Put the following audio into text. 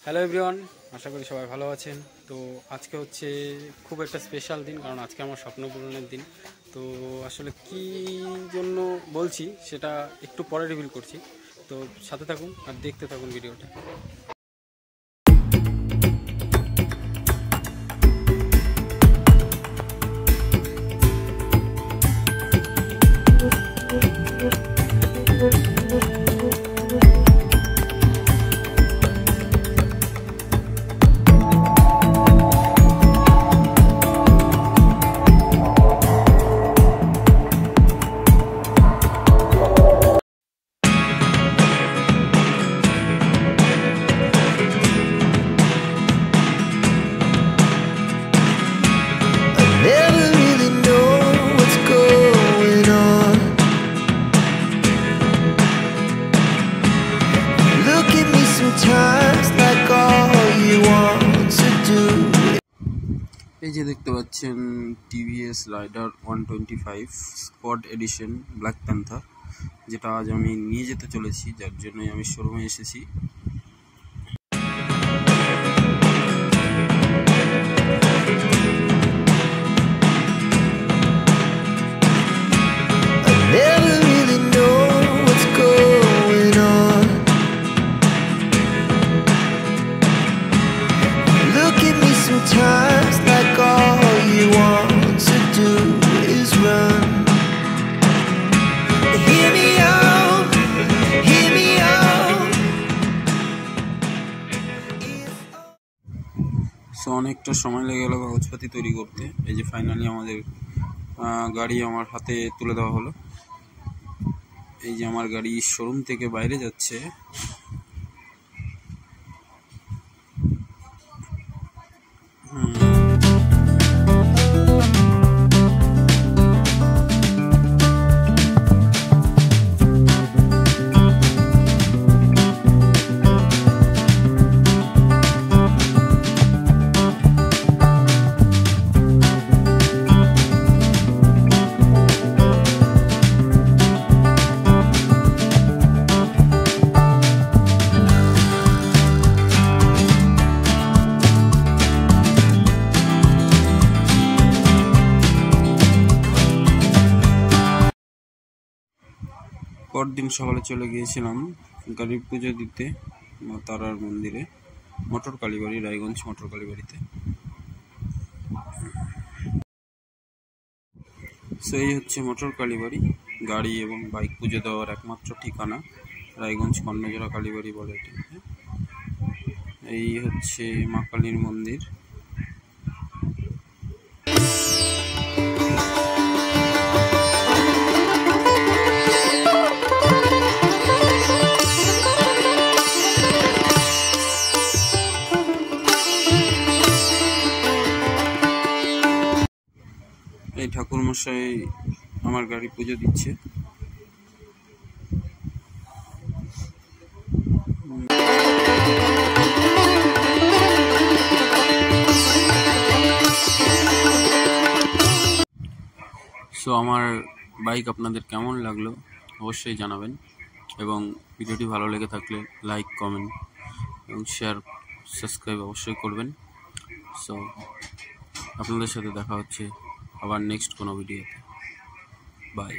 Hello everyone, আশা করি সবাই ভালো আছেন। তো আজকে হচ্ছে খুব একটা স্পেশাল দিন, কারণ আজকে আমার স্বপ্ন পূরণের দিন। তো আসলে কি জন্য বলছি সেটা একটু পরে রিভিল করছি। তো সাথে থাকুন আর দেখতে থাকুন ভিডিওটা। এই যে দেখতে পাচ্ছেন TVS Raider 125 squad edition black panther, যেটা আজ আমি নিয়ে যেতে চলেছি, যার জন্যই আমি শোরুমে এসেছি। সো অনেকটা সময় লেগে গেল কাগজপাতি তৈরি করতে। এই যে ফাইনালি আমাদের গাড়ি আমার হাতে তুলে দেওয়া হলো। এই যে আমার গাড়ি শোরুম থেকে বাইরে যাচ্ছে। পরদিন সকালে চলে গিয়েছিলাম গাড়ির পুজো দিতে মা তারার মন্দিরে, মোটর কালীবাড়ি, রায়গঞ্জ মোটর কালীবাড়িতে। সো এই হচ্ছে মোটর কালীবাড়ি, গাড়ি এবং বাইক পুজো দেওয়ার একমাত্র ঠিকানা। রায়গঞ্জ কর্ণজোড়া কালীবাড়ি বলে এটি। এই হচ্ছে মা কালীর মন্দির। এই ঠাকুর মশাই আমার গাড়ি পুজো দিচ্ছে। সো আমার বাইক আপনাদের কেমন লাগলো অবশ্যই জানাবেন, এবং ভিডিওটি ভালো লেগে থাকলে লাইক, কমেন্ট এবং শেয়ার, সাবস্ক্রাইব অবশ্যই করবেন। সো আপনাদের সাথে দেখা হচ্ছে আবার নেক্সট কোনো ভিডিওতে। বাই।